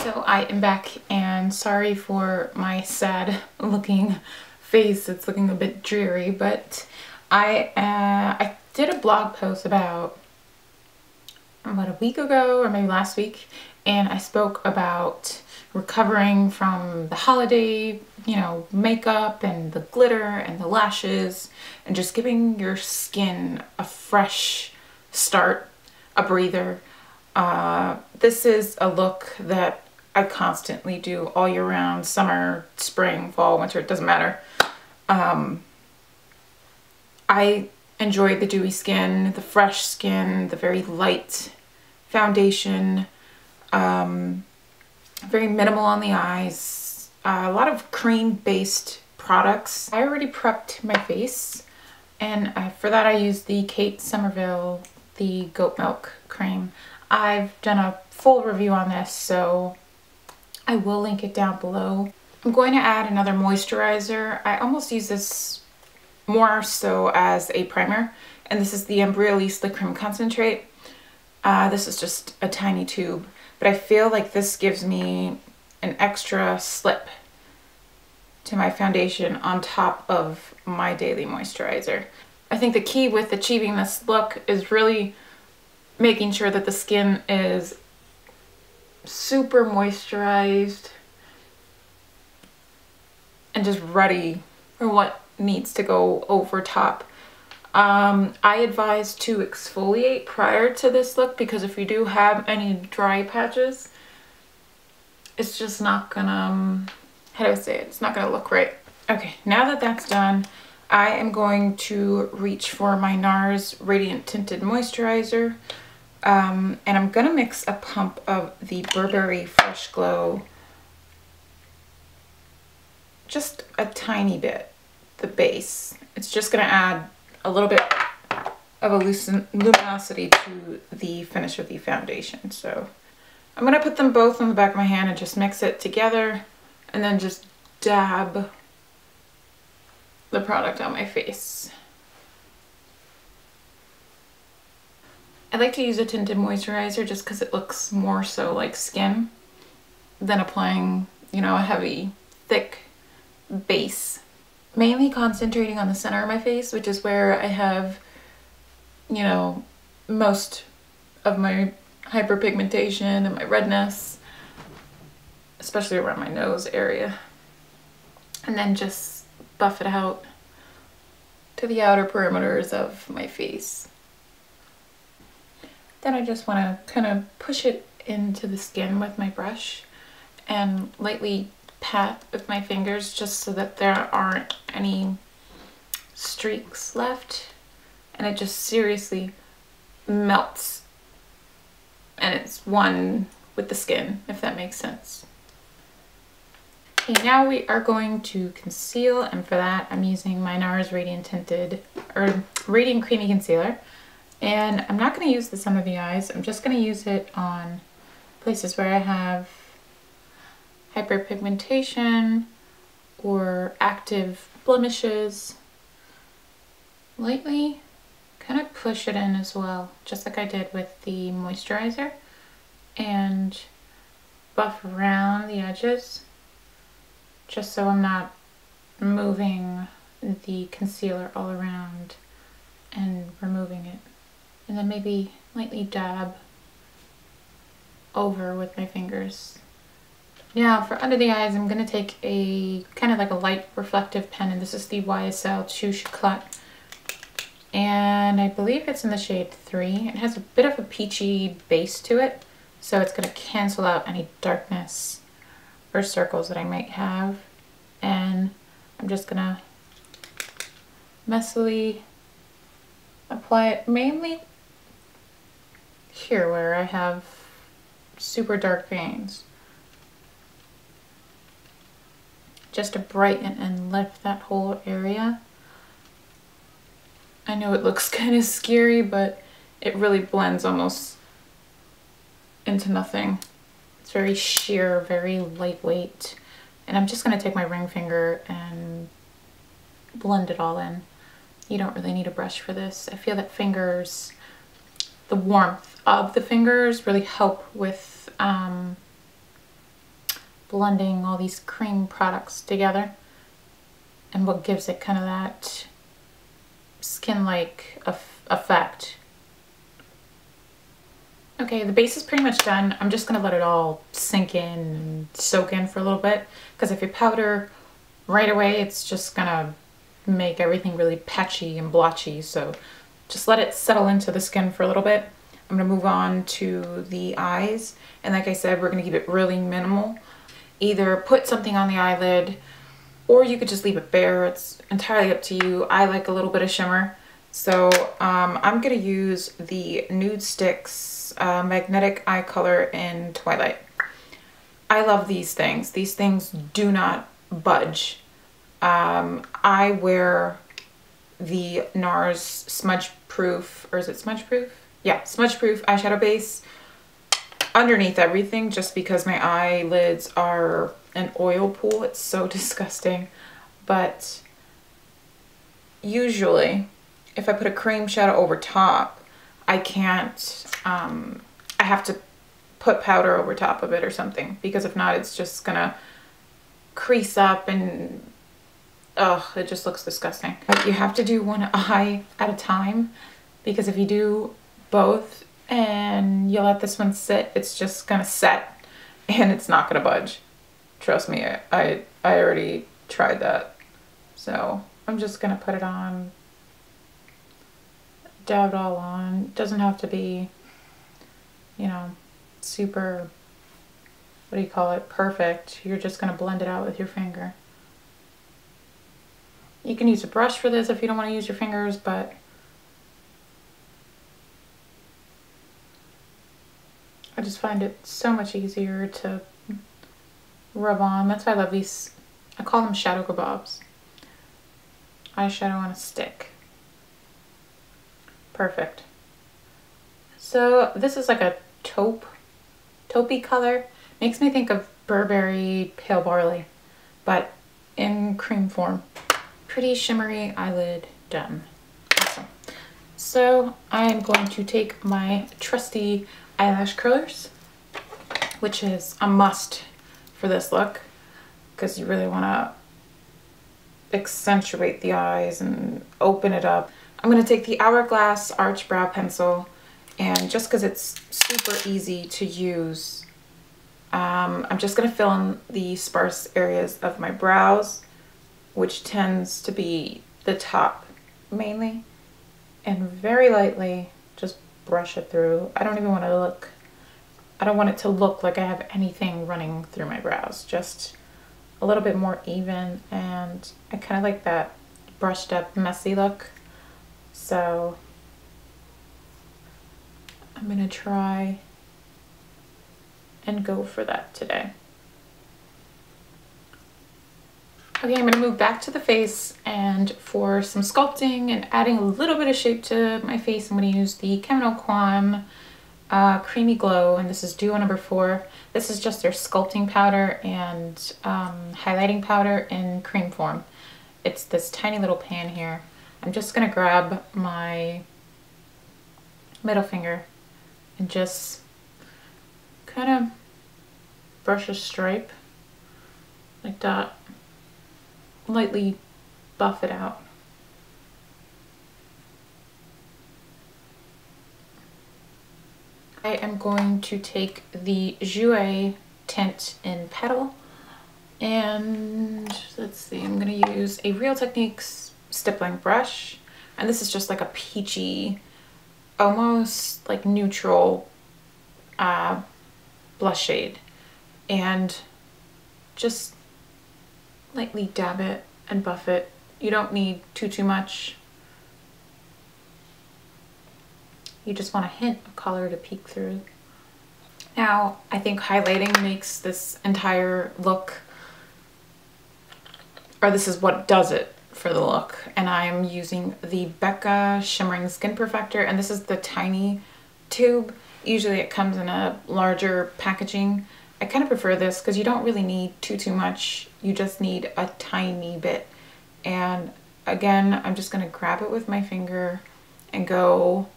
So I am back, and sorry for my sad looking face. It's looking a bit dreary, but I did a blog post about a week ago or maybe last week, and I spoke about recovering from the holiday, makeup and the glitter and the lashes, and just giving your skin a fresh start, a breather. This is a look that I constantly do all year round, summer, spring, fall, winter, it doesn't matter. I enjoy the dewy skin, the fresh skin, the very light foundation, very minimal on the eyes, a lot of cream-based products. I already prepped my face, and for that I used the Somerville, the goat milk cream. I've done a full review on this, so I will link it down below. I'm going to add another moisturizer. I almost use this more so as a primer, and this is the Embryolisse the Creme Concentrate. This is just a tiny tube, but I feel like this gives me an extra slip to my foundation on top of my daily moisturizer. I think the key with achieving this look is really making sure that the skin is super moisturized and just ready for what needs to go over top. I advise to exfoliate prior to this look, because if you do have any dry patches, it's just not gonna, how do I say it? It's not gonna look right. Okay, now that that's done, I am going to reach for my Nars Radiant Tinted Moisturizer. And I'm gonna mix a pump of the Burberry Fresh Glow, just a tiny bit, the base. It's just gonna add a little bit of a luminosity to the finish of the foundation. So I'm gonna put them both on the back of my hand and just mix it together, and then just dab the product on my face. I like to use a tinted moisturizer just because it looks more so like skin than applying, a heavy, thick base. Mainly concentrating on the center of my face, which is where I have, most of my hyperpigmentation and my redness, especially around my nose area. And then just buff it out to the outer perimeters of my face. Then I just want to kind of push it into the skin with my brush and lightly pat with my fingers just so that there aren't any streaks left, and it just seriously melts and it's one with the skin, if that makes sense. Okay, now we are going to conceal, and for that I'm using my Nars Radiant Radiant Creamy Concealer. And I'm not going to use this under the eyes. I'm just going to use it on places where I have hyperpigmentation or active blemishes. Lightly kind of push it in as well, just like I did with the moisturizer, and buff around the edges just so I'm not moving the concealer all around and removing it. And then maybe lightly dab over with my fingers. Now for under the eyes, I'm going to take a kind of like a light reflective pen, and this is the YSL Chou Chocolat. And I believe it's in the shade 3. It has a bit of a peachy base to it, so it's going to cancel out any darkness or circles that I might have. And I'm just going to messily apply it mainly here where I have super dark veins, just to brighten and lift that whole area. I know it looks kind of scary, but it really blends almost into nothing. It's very sheer, very lightweight, and I'm just going to take my ring finger and blend it all in. You don't really need a brush for this. I feel that the warmth of the fingers really help with blending all these cream products together and what gives it kind of that skin-like effect. Okay, the base is pretty much done. I'm just gonna let it all sink in and soak in for a little bit, because if you powder right away, it's just gonna make everything really patchy and blotchy. So just let it settle into the skin for a little bit. I'm gonna move on to the eyes. And like I said, we're gonna keep it really minimal. Either put something on the eyelid, or you could just leave it bare. It's entirely up to you. I like a little bit of shimmer. So I'm gonna use the Nude Stix Magnetic Eye Color in Twilight. I love these things. These things do not budge. I wear the Nars Smudge Proof, or is it Smudge Proof? Yeah, Smudge Proof eyeshadow base underneath everything, just because my eyelids are an oil pool. It's so disgusting. But usually if I put a cream shadow over top, I can't, I have to put powder over top of it or something, because if not, it's just gonna crease up and it just looks disgusting. But you have to do one eye at a time, because if you do both and you let this one sit, it's just gonna set and it's not gonna budge. Trust me, I already tried that. So I'm just gonna put it on, dab it all on. It doesn't have to be, you know, super, what do you call it, perfect. You're just gonna blend it out with your finger. You can use a brush for this if you don't want to use your fingers, but I just find it so much easier to rub on. That's why I love these. I call them shadow kebabs. Eyeshadow on a stick. Perfect. So this is like a taupey color. Makes me think of Burberry Pale Barley, but in cream form. Pretty shimmery eyelid done. Awesome. So I'm going to take my trusty eyelash curlers, which is a must for this look, because you really want to accentuate the eyes and open it up. I'm going to take the Hourglass Arch Brow Pencil, and just because it's super easy to use, I'm just going to fill in the sparse areas of my brows, which tends to be the top mainly, and very lightly just brush it through. I don't even want to look, I don't want it to look like I have anything running through my brows, just a little bit more even, and I kind of like that brushed up messy look. So I'm gonna try and go for that today. Okay, I'm gonna move back to the face, and for some sculpting and adding a little bit of shape to my face, I'm gonna use the Kevyn Aucoin Creamy Glow, and this is Duo number 4. This is just their sculpting powder and highlighting powder in cream form. It's this tiny little pan here. I'm just gonna grab my middle finger and just kind of brush a stripe like that. Lightly buff it out. I am going to take the Jouer tint in Petal, and let's see, I'm going to use a Real Techniques stippling brush, and this is just like a peachy, almost like neutral blush shade, and just lightly dab it and buff it. You don't need too much. You just want a hint of color to peek through. Now, I think highlighting makes this entire look, or this is what does it for the look. And I'm using the Becca Shimmering Skin Perfector, and this is the tiny tube. Usually it comes in a larger packaging. I kind of prefer this because you don't really need too much. You just need a tiny bit. And again, I'm just gonna grab it with my finger and go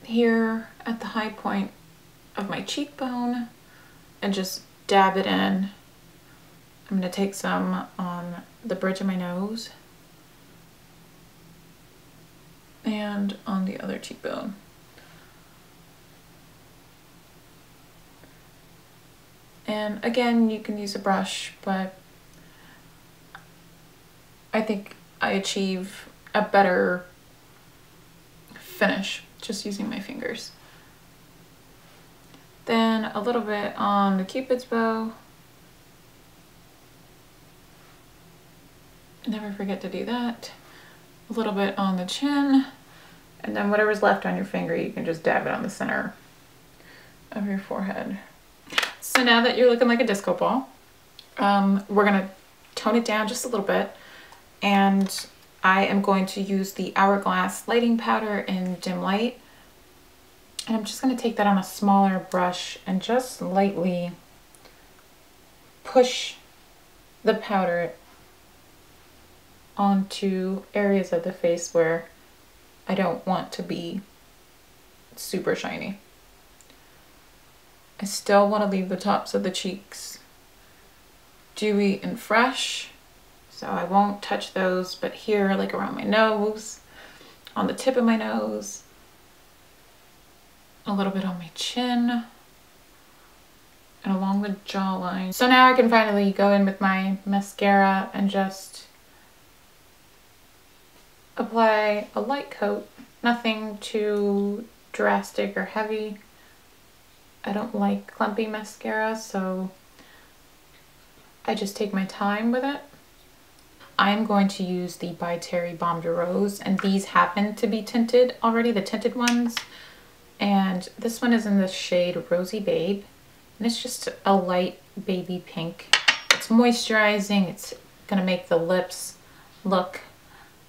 here at the high point of my cheekbone and just dab it in. I'm going to take some on the bridge of my nose and on the other cheekbone. And again, you can use a brush, but I think I achieve a better finish just using my fingers. Then a little bit on the Cupid's bow. Never forget to do that. A little bit on the chin, and then whatever's left on your finger, you can just dab it on the center of your forehead. So now that you're looking like a disco ball, we're gonna tone it down just a little bit, and I am going to use the Hourglass lighting powder in Dim Light, and I'm just gonna take that on a smaller brush and just lightly push the powder onto areas of the face where I don't want to be super shiny. I still want to leave the tops of the cheeks dewy and fresh, so I won't touch those, but here, like around my nose, on the tip of my nose, a little bit on my chin, and along the jawline. So now I can finally go in with my mascara and just apply a light coat, nothing too drastic or heavy. I don't like clumpy mascara, so I just take my time with it. I'm going to use the By Terry Baume de Rose, and these happen to be tinted already, the tinted ones. And this one is in the shade Rosy Babe, and it's just a light baby pink. It's moisturizing, it's gonna make the lips look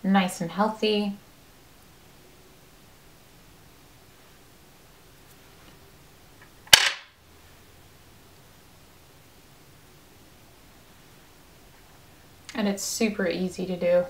nice and healthy. And it's super easy to do.